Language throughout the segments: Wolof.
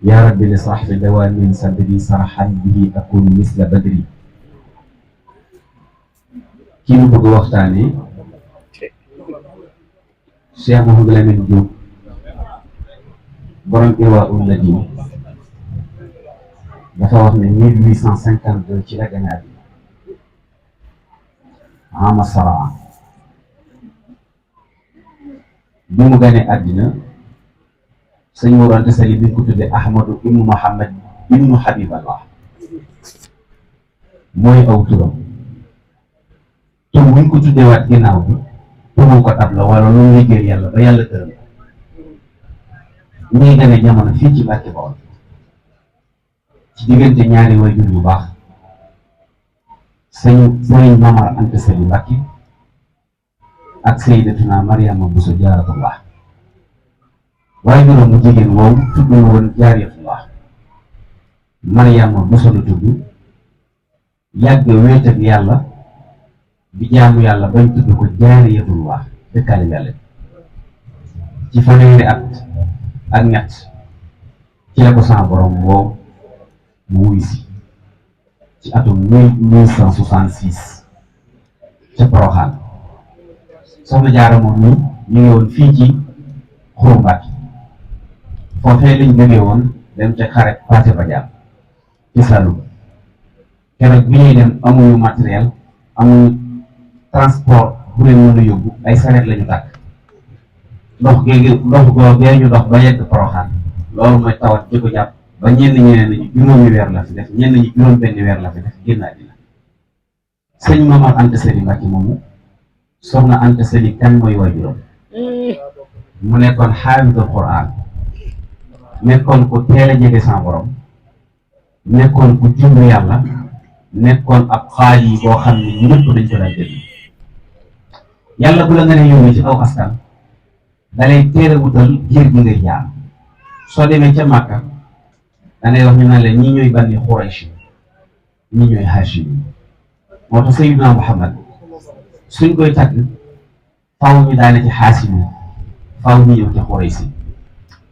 yaa rabbi lisrah fi dawaamin sadri saraxan bihi akunu misla badri. kii nu bëgg waxtaane Cheikh Mouhamadou Lamine Diop borom Irwaa Nadim dafa wax ne 1852 ci la gane àddina ama saraa. bi mu gane àddina sëñ Mor Anta Sali bi ko tudde Ahmadu ibnu Muhammad ibnu Habiballah mooy aw turam. tur buñ ko tuddeewaat ginnaaw bi turu ko tab la wala lu liggéey yàlla ba yàlla tëram ko. ñuy gane jamono fii ci Mbàkke Bawol ci diggante ñaari waajur yu baax sëriñ Mamar Anta Sali Mbàkke ak Sayyidatuna Mariama Bousso Jaaratullah. waajuram mu jigéen woowu tuddul woon Jaaratullah, Mariama Bousso la tudd. yàgg wéet ak yàlla di jaamu yàlla bañ tudd ko Jaaratullah dëkkaale yàlla ci fanweeri at ak ñett ci la ko sama borom woo mu wuy si ci atum 1866 ca Poroxaan. soxna Jaara moom mi ñu ngi woon fii ci Xuru Mbàkke foofee lañ jógee woon dem ca xare Paate Badiane ci Saloum. keroog bi ñuy dem amuñu matériel amuñu transport bu leen mën a yóbbu ay sareet lañu tàkk. ndox googee ñu dox ba yegg Poroxaan loolu mooy tawat ji ko jàpp ba ñenn ñeneen nañu juróomi weer la fi def ñenn ñi juróom benn weer la fi def génn àddina. sëñ Mamar Anta Sali Mbàkke moomu soxna Anta Sali kan mooy waajuram. mu nekkoon xaafidul Quraan, nekkoon ku teel a jege sa borom, nekkoon ku jublu yàlla, nekkoon ab xaali boo xam ne ñëpp dañ ko daan déglu. yàlla bu la nga ne yónnee ci aw askan dalay teel a wutal jiir gi ngay jaar. soo demee ca Màkka danay wax ñu naan la ñii ñooy Bani Quraysh, ñii ñooy Haashim. moo tax Sayyidina Muhammad suñ koy tagg faw ñu daane ci Haashim, faw ñu ñëw ca Quraysh.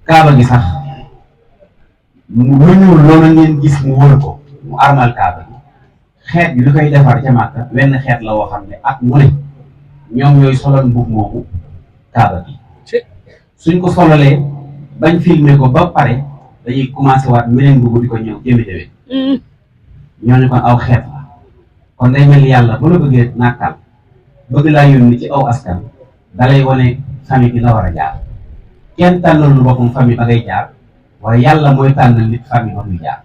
kaaba gi sax lu ñuul loolu ngeen gis mu wër ko mu armal kaaba gi xeet bi lu koy defar ca Màkka wenn xeet la woo xam ne ak mu ne ñoom ñooy solal mbub moomu kaaba gi. suñ ko solalee bañ filmé ko ba pare dañuy commencé waat meneen mbubu di ko ñëw jëme-jëme. ñooñu kon aw xeet la. kon day mel yàlla bu la bëggee nàkkal bëgg laa yónni ci aw askan dalay wane famille bi la war a jaar. kenn tànnal lu boppam famille ba ngay jaar waaye yàlla mooy tànnal nit famille ba muy jaar.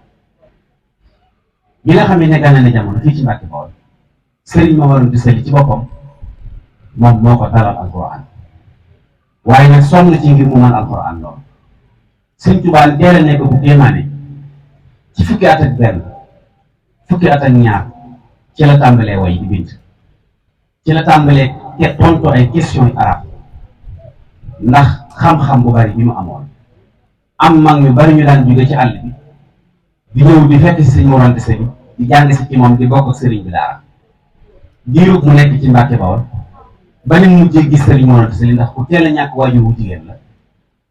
bi nga xam ne gane na jamono fii ci Mbàkke Bawol sëriñ Mamar Anta Sali ci boppam moom moo ko dalal alquran waaye nag sonn ci ngir mu mën alquran lool. Sëñ Tuubaa teel a nekk bu kéemaane ci fukki at ak benn fukki at ak ñaar ci la tàmbalee way di bind, ci la tàmbalee tontu ay question yu arab ndax xam-xam bu bari bi mu amoon. am mag ñu bari ñu daan jóge ci àll bi di ñëw di fekk si Sëñ Mor Anta Sali di jàng si ci moom di bokk ak sëriñ bi daara. diirub mu nekk ci Mbàkke Bawol ba ni mujjee gis Sëriñ Mor Anta Sali ndax ku teel a ñàkk waajur wu jigéen la.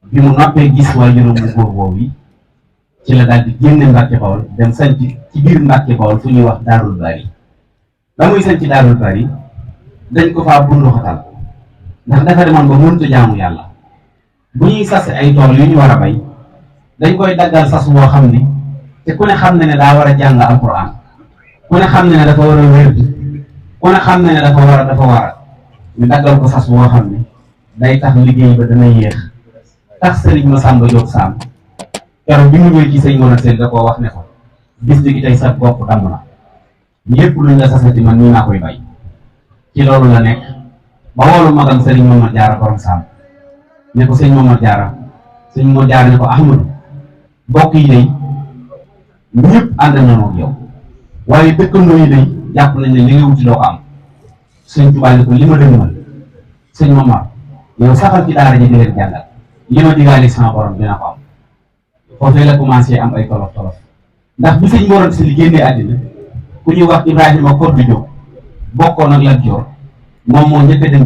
bi mu noppee gis waajuram mu góor woowu yi ci la daal di génne Mbàkke Bawol dem sanc ci biir Mbàkke Bawol fu ñuy wax Daarul Bari. ba muy sanc Daarul Bari dañ ko faa bundu xatal ndax dafa demoon ba mënut a jaamu yàlla. bu ñuy sas ay tool yu ñu war a bay dañ koy daggal sas woo xam ni te ku ne xam ne daa war a jàng alquran, ku ne xam ne dafa war a wér, ku ne xam ne dafa war a ñu daggal ko sas woo xam ni day tax liggéey ba dana yéex. tax sëriñ Masamba Diop Sam keroog bi mu ñëwee ci Sëñ Mor Anta Sali da koo wax ne ko bis di tey sa bopp damm na lépp luñ la sasati man nii naa koy bay. ci loolu la nekk ba woolu magam sëriñ Momar Jaara borom Sam ne ko sëñ Momar Jaara ne ko Ahmadu bokk yi day ñëpp ànd nañoo ak yow waaye dëkkandoo yi day jàpp nañ ne li nga wuti doo ko am. Sëñ Tuubaa ne ko li ma dëgmal sëñ Momar yow saxal ci daara ji di leen jàngal li ma digaale sama borom dina ko am. foofee la commencé am ay tolof tolof ndax bi Sëñ Mor Anta Sali génnee àddina ku ñuy wax Ibrahima Koddu Jóob bokkoon ak Lat Joor moom moo njëkk a dem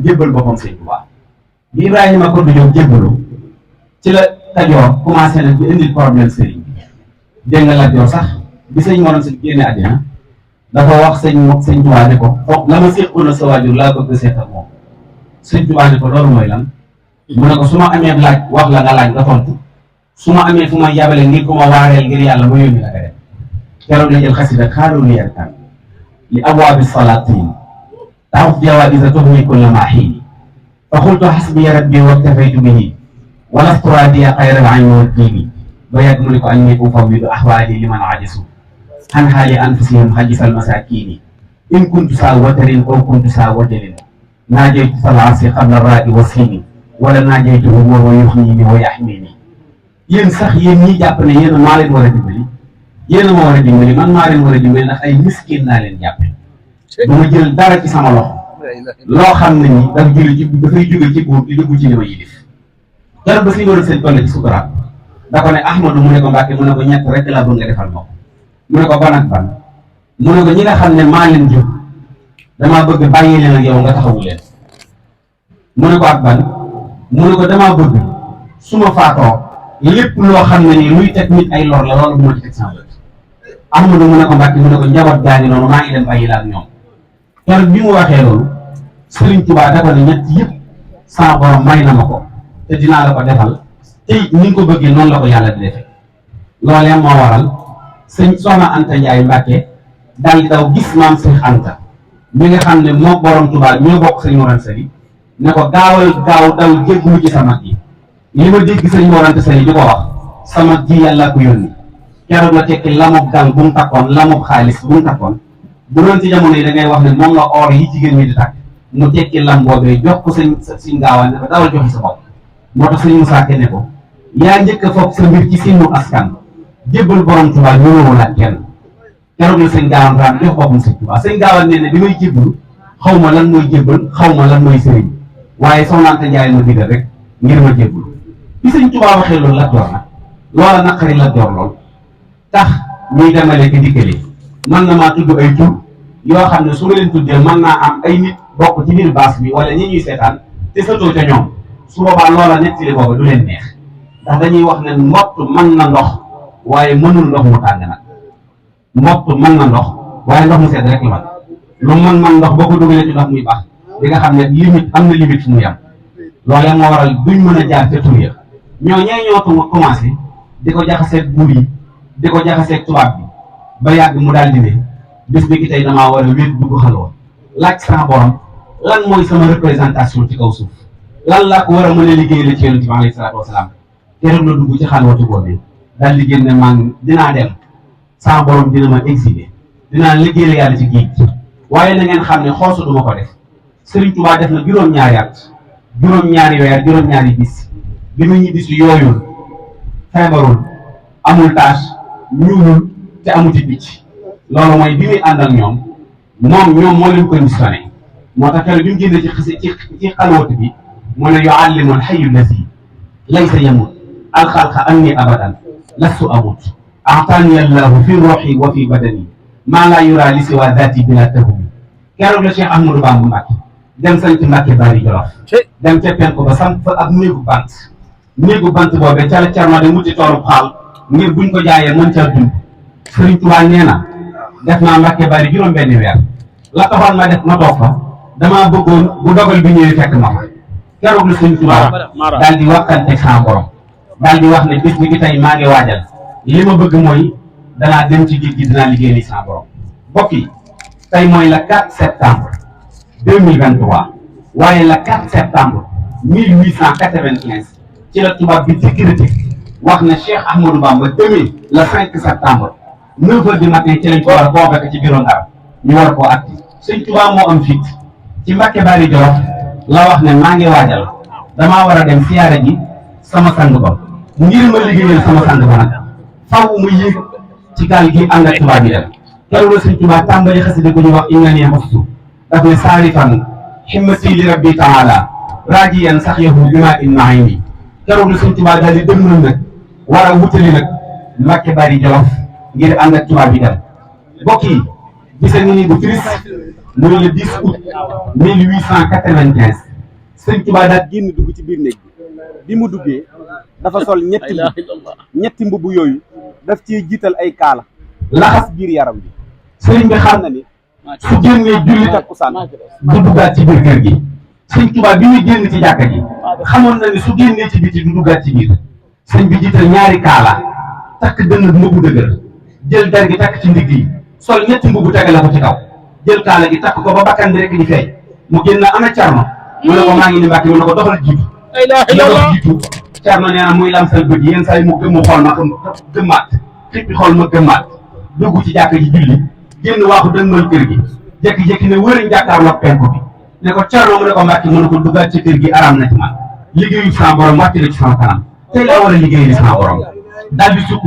jébbal boppam Sëñ Tuubaa. bi Ibrahima Koddu Jóob jébbaloo ci la Kajoor commencé na di indil problème sëriñ bi dégg nga Lat Joor sax bi sëñ Mor Anta Sali génne àddina dafa wax sëñ Tuubaa ne ko foog la ma séqoon sa waajur laa bëgg seet ak moom sëñ Tuubaa ne ko loolu mooy lan mu ne ko su ma amee laaj wax la nga laaj nga tontu su ma amee fu ma yabale ngir ku ma waareel ngir yàlla ma yónni la nga dem keroog la jël xasida xaaru li yarkan li abwaabi salaatin taxuf jawaïsa tuhmi kulla ma xiini fa xultu xasbiya rabbi waktafaytu bihi walastu raadiya xayra al ayni wal diini ba yàgg mu ne ko anni ufawwidu ahwaali liman ajasu an xaali anfusihim xajisal masakini in kuntu saa watarin aw kuntu saa wajalin naajaytu sal arsi qabla raai wa siini wala naajaytuhu wa yuxniini wa yaxmiini yéen sax yéen ñi jàpp ne yéen maa leen war a dimbali yéen a ma war a dimbali man maa leen war a dimbali ndax ay miskin naa leen jàppe du ma jël dara ci sama loxo loo xam ne ni daf jël ci dafay jóge ci buur di dugg ci li ma yilif dara ba suñu war a seen toll ci sukuraat da ko ne Ahmadu mu ne ko Mbàkke mu ne ko ñett rek laa bëgg nga defal ma ko mu ne ko ban ak ban mu ne ko ñi nga xam ne maa leen jóg damaa bëgg bàyyi leen ak yow nga taxawu leen mu ne ko ak ban mu ne ko damaa bëgg su ma faatoo lépp loo xam ne nii luy teg nit ay lor la loolu bu ma ci teg sama bët Ahmadu mu ne ko Mbàkke mu ne ko njaboot gaa ngi noonu maa ngi dem bàyyi la ak ñoom keroog bi mu waxee loolu Sëriñ Tuubaa da ko ne ñett yëpp sama borom may na ma ko te dinaa la ko defal te ni nga ko bëggee noonu la ko yàlla di defee loolee moo waral soxna Anta Ndiaye Mbàkke daal di daw gis maam Seex Anta mi nga xam ne moo borom Tuubaa ñoo bokk sëñ Mor Anta Sali ne ko gaawal gaaw daw jéggulu ci sa mag yi li ma dégg sëñ Mor Anta Sali di ko wax sa mag ji yàlla ko yónni keroog la tekki lamub dal bu mu takkoon lamub xaalis bu mu takkoon bu doon ci jamono yi da ngay wax ne moom la or yi jigéen ñi di takk mu tekki lam boobee jox ko sëñ gaawaan ne ko dawal joxe sa bopp moo tax sëñ Musaa Ka ne ko yaa njëkk a foog sa mbir ci sinu askan jébbal borom Tuubaa ñëwoo ak kenn keroog la sëñ gaawaan daan jox boppam sëñ Tuubaa sëñ gaawaan nee ne bi may jébbalu xaw ma lan mooy jébbal xaw ma lan mooy sëriñ waaye soxna Anta Njaay ma digal rek ngir ma jébbalu bi sëñ Tuubaa waxee loolu Lat Joor nag loola naqari Lat Joor lool tax ñuy demale ki dikkale mën na maa tudd ay tur yoo xam ne su ma leen tuddee mën naa am ay nit bokk ci biir baas bi wala ñi ñuy seetaan te sëtoo ca ñoom su boobaa loola nettali booba du leen neex ndax dañuy wax ne mbott mën na ndox waaye mënul ndox mu tàng nag mbott mën na ndox waaye ndox mu sedd rek la man lu mën ndox boo ko dugalee ci ndox muy baax di nga xam ne limite am na limite fu mu yam loolee moo waral duñ mën a jaar ca tur ya ñoo commencé di ko jaxaseeg buur yi di ko jaxaseeg tubaab bi ba yàgg mu daal di ne bis bi ki tey damaa war a wéet dugg xalwa laaj sama borom lan mooy sama représentation ci kaw suuf lan laa ko war a mën a liggéey la ci yonent bi alayhi salaatu wasalaam keroog la dugg ci xalwatu boobee daal di génne man dinaa dem sama borom dina ma exilé dinaa liggéey la yàlla ci géej gi waaye na ngeen xam ne xoosu duma ko def Sëriñ Tuubaa def na juróom-ñaari at juróom-ñaari weer juróom-ñaari bis bi mu ñibbi si yooyul feebarul amul tâche ñuulul te amu ci picc loolu mooy bi muy ànd ak ñoom moo leen conditionné moo tax keroog bi mu génne ci xalwatu bi mu ne yuallimu alxayu alladi laysa yamut alxalqa anni abadan lastu amut aataani allahu fi ruuxi wa fi badani maa laa yura li siwa daati bila tahumi keroog la Cheikh Ahmadou Bamba Mbàkke dem sañ ci Mbàkke Bari Jolof dem ca penku ba samp fa ab néegu bant boobee ca la Cerno de muti toolu xaal ngir buñ ko jaayee mën caa dund Sëriñ Tuubaa nee na def naa Mbàkke Bari juróom-benni weer la taxoon ma toog fa damaa bëggoon bu dogal bi ñëwee fekk ma fa keroog la Sëriñ Tuubaa daal di waxante sa borom daal di wax ne bis bi ki tey maa ngi waajal li ma bëgg mooy danaa dem ci géej gi dinaa liggéey li sa borom mbokk yi tey mooy le 4 septembre 2023 waaye le 4 septembre 1895 ci la tubaab bi sécurité wax ne Cheikh Ahmadou Bamba demain le 5 septembre 9h du matin ci lañ ko war a convoqué ci bureau Ndar ñu war koo acti Sëñ Tuubaa moo am fit ci Mbàkke Bari Jolof la wax ne maa ngi waajal damaa war a dem siyaare ji sama sang ba ngir ma liggéeyal sama sang ba nag faw mu yéeg ci gaal gi ànd ak tubaab yi dem keroog la Sëñ Tuubaa tàmbali xasida gu ñu wax innani xustu daf ne saarifan himmati li rabbi taala raajiyan sax yahu bima in maayni keroog la Sëñ Tuubaa daal di dëgmal nag war a wutali nag Mbàkke Bari Jolof ngir ànd ak tubaab yi dem mbokk yi gise ngi ni bu triste muy le 10 août 1895 Sëñ Tuubaa daal génn dugg ci biir néeg bi mu duggee dafa sol ñetti mbubb yooyu daf ci jiital ay kaala laxas biir yaram bi sëriñ bi xam na ni su génnee julli takkusaan du duggaat ci biir kër gi. sëñ Tuubaa bi muy génn ci jàkka ji xamoon na ni su génnee ci biti du duggaat ci biir sëñ bi jiital ñaari kaala takk dënn mbubu dëgër jël der gi takk ci ndigg yi sol ñetti mbubu tegale ko ci kaw jël kaala gi takk ko ba bakkan bi rek di feeñ mu génn ana Cerno mu ne ko maa ngi ni Mbàkke mu ne ko doxal jiitu dox jiitu Cerno nee na muy lamsal bët yi yenn saa yi mu xool ma gëmmaat xippi xool ma gëmmaat dugg ci jàkka ji julli génn waaxu dëngal kër gi jékki-jékki ne wëriñ jàkkaarloo penku bi ne ko Cerno mu ne ko Mbàkke mu ne ko duggaat ci kër gi araam na ci man liggéeyu sama borom wàcc na ci sama kanam tey laa war a liggéey li sama borom daal di sukk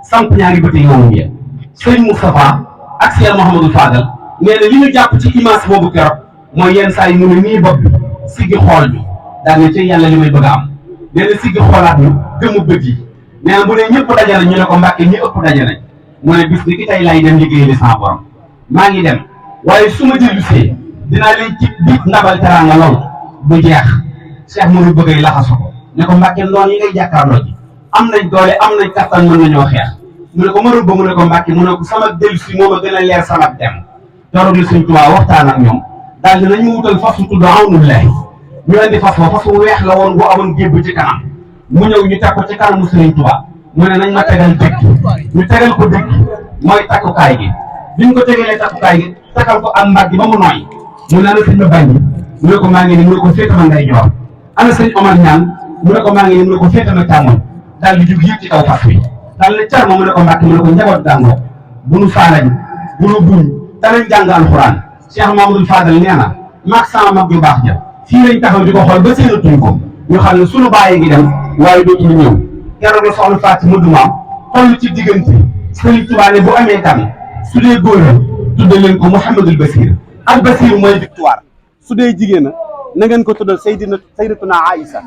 samp ñaari bët yi moom ngeen sëñ Moustapha ak Cheikh Mouhamadou Fadal nee na li ñu jàpp ci image boobu keroog mooy yenn saa yi mu ne nii bopp bi siggi xool bi daal ne ci yàlla li may bëgg a am nee na siggi xoolaat ñu gëmu bët yi nee na bu ne ñëpp daje nañ ñu ne ko Mbàkke ñi ëpp daje nañ mu ne bis ni ki tey lay dem liggéey li sama borom maa ngi dem waaye su ma dellusee dinaa leen ci biit ndabal teraanga lool bu jeex Cheikh Mourou bëggay laxasu ko ne ko Mbàkke noonu yi ngay jàkkaarloo ji am nañ doole am nañ kattan mën nañoo xeex mu ne ko Mourou ba mu ne ko Mbàkke mu ne ko sama dellusi moo ma gën a leer sama dem torog li Sëñ Tuubaa waxtaan ak ñoom daal di nañu wutal fas wu tudd Awnullahi ñu indi fas fa fas wu weex la woon bu amoon gébb ci kanam mu ñëw ñu teg ko ci kanamu Sëriñ Tuubaa mu ne nañ ma tegal dëkk ñu tegal ko dëkk mooy takkukaay gi biñ ko tegalee takkukaay gi takkal ko am mbagg ba mu nooy mu ne ana sëñ ma bañ mu ne ko maa ngi ni mu ne ko féetama nday joor ana sëñ Omar ñaan mu ne ko maa ngi ni mu ne ko féetama càmmoñ daal di jug yëg ci kaw fas wi daal ne Cerno mu ne ko Mbàkke mu ne ko njaboot gàngoo bu nu faalañ bu nu buñ danañ jàng alxuraan Cheikh Mamadou Fadal nee na maag sama mag yu baax ja fii lañ taxaw di ko xool ba seenatuñ ko ñu xam ne sunu bàyyi ngi dem waaye dootuñu ñëw keroog la soxna Faati mu dumaam toll ci diggante Sëriñ Tuubaa ne bu amee kan su dee góor a tudde leen ko Mouhamadul Basir al Basir mooy victoire su dee jigéen a na ngeen ko tuddal Sayyidatuna Aïsa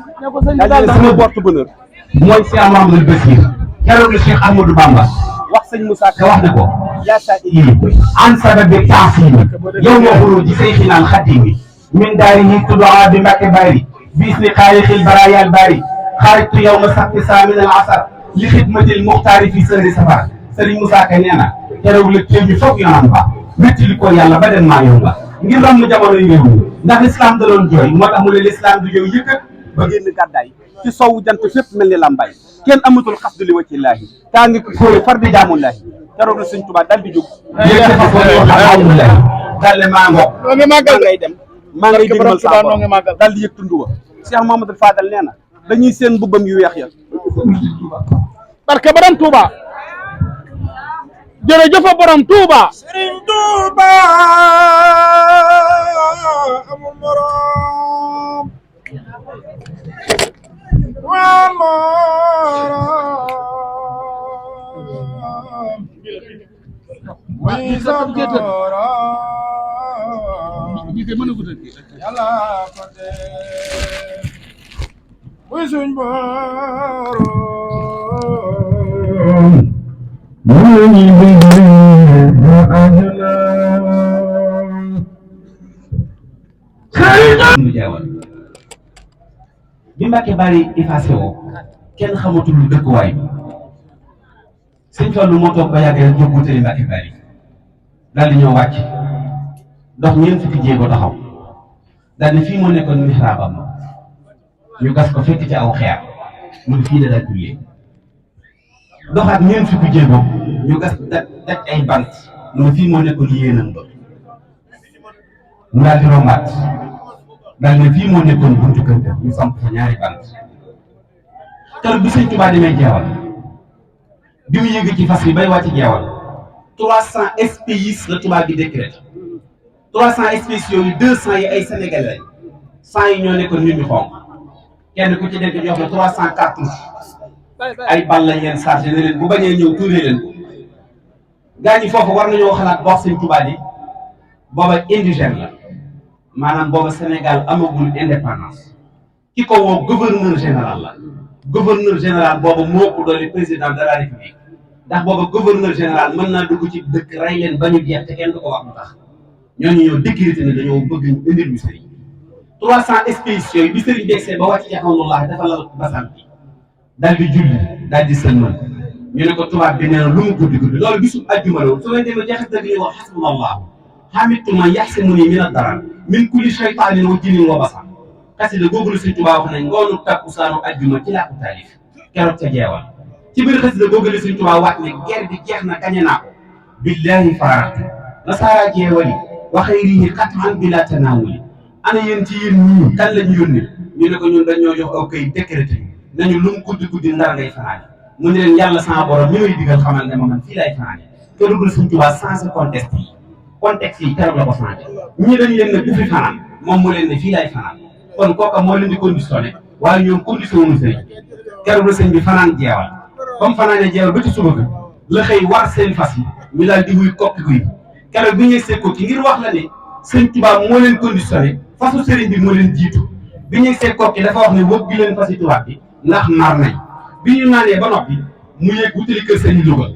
daal di sama porte bonheur mooy Cheikh Mamadou Basir keroog la Cheikh Ahmadou Bamba wax sëñ Moussa Ka wax ne ko yaa saa an sababi taasimi yow ma xuruji seyxinal xatimi min daarihi tudaa bi Mbàkke Bari bisni xaalixil baraayal bari xaarajtu yow ma saxti saa min al asar li xidmatil muxtaari fi sëri safar sëriñ Moussa Ka nee na keroog la téew ñu foog yoonam ba wéttali ko yàlla ba dem maa yomba ngir ram mu jamono yi réew mi ndax l'islam da doon jooy moo tax mu ne l'islam du yow yëkkat ba génn gàddaay ci sowu jant fépp mel ni lambaay kenn amatul xasdu li wajhillaahi kaa ngi fóori far di jaamullaahi keroog la Sëñ Tuubaa daal di jóg yéeg dafa fóori wax alhamdulilah daal ne maa ngoog maa ngay dem maa ngay dégmal sa borom daal di yëg tund wa Cheikh Mamadou Fadal nee na dañuy seen mbubbam yu weex ya barke borom Touba jërëjëf borom Touba Sëriñ Touba amul morom waa morom muy sa morom yàlla ko dee muy suñ borom bi Mbàkke Bari effacé woo kenn xamatul lu dëkkuwaay bi sëñ Fallu moo toog ba yàgg rek jóg wutali Mbàkke Bari daal di ñëw wàcc dox ñeent fukki jéego taxaw daal ne fii moo nekkoon mihraabam ñu gas ko fekk ci aw xeer mun fii la daal jullee doxaat ñeent fukki jéego ñu gas daj ay bant mun fii moo nekkoon yéenam ba mu daal di rombaat daal ne fii moo nekkoon buntu kër ga ñu samp fa ñaari bant kër bi Sëñ Tuubaa demee jeewal bi mu yëg ci fas yi bay wàcc jeewal 300 SPIs la tubaab bi décrété 300 SPIs yooyu 200 yi ay sénégalais lañ 100 yi ñoo nekkoon nit ñu xonq kenn ku ci nekk jox la 300 cartouches ay bal lañ leen chargé ne leen bu bañee ñëw tuuree leen ko gaa ñi foofu war nañoo xalaat boo Sëñ Tuubaa yi booba indigène la maanaam booba Sénégal amagul indépendance ki ko woo gouverneur général la gouverneur général booba moo ko doole président de la république ndax booba gouverneur général mën naa dugg ci dëkk rey leen ba ñu jeex te kenn du ko wax lu tax ñooñu ñëw décrété ne dañoo bëgg ñu indil ñu sëriñ 300 expéditions yi bi sëriñ begsee ba wàcc ci xamdullah dafa lal basam bi daal di julli daal di sëlmal ñu ne ko tubaab bi nee na lu mu guddi guddi loolu bisu àjjuma la woon soo leen demee jeexit dëgg yi wax xasbunallahu xamitu man yaxsimuni min ad-darar min kulli shaytaanin wa jinnin wa basar xasida googu la Sëñ Tuubaa wax ne ngoonu takkusaanu àjjuma ci laa ko taalif keroog ca jeewal ci biir xasida googu la Sëñ Tuubaa waat ne guerre bi jeex na gañe naa ko billahi faratu nasaara jeewali wa xayrihi qat'an bila tanawuli ana yéen ci yéen ñii kan la ñu yónni ñu ne ko ñun dañoo jox aw kay décrété nañu lu mu guddi guddi ndar ngay fanaane mu ne leen yàlla sama borom mi may digal xamal ne ma man fii lay fanaane keroog la Sëñ Tuubaa changé contexte yi keroog la ko changé ñii dañu leen ne du fi fanaan moom mu leen ne fii lay fanaan kon kooka moo leen di conditionné waaye ñoom condition wu ñu sëriñ keroog la sëñ bi fanaan jeewal comme fanaane jeewal ba ci suba ga la xëy war seen fas yi ñu daal di wuy kokki guy keroog bi ñuy seet kokki ngir wax la ne Sëñ Tuubaa moo leen conditionné fasu sëriñ bi moo leen jiitu bi ñuy seet kokki dafa wax ne wëgg leen fasi tubaab bi ndax nar nañ bi ñu naanee ba noppi mu yéeg wutali kër sëñ Louga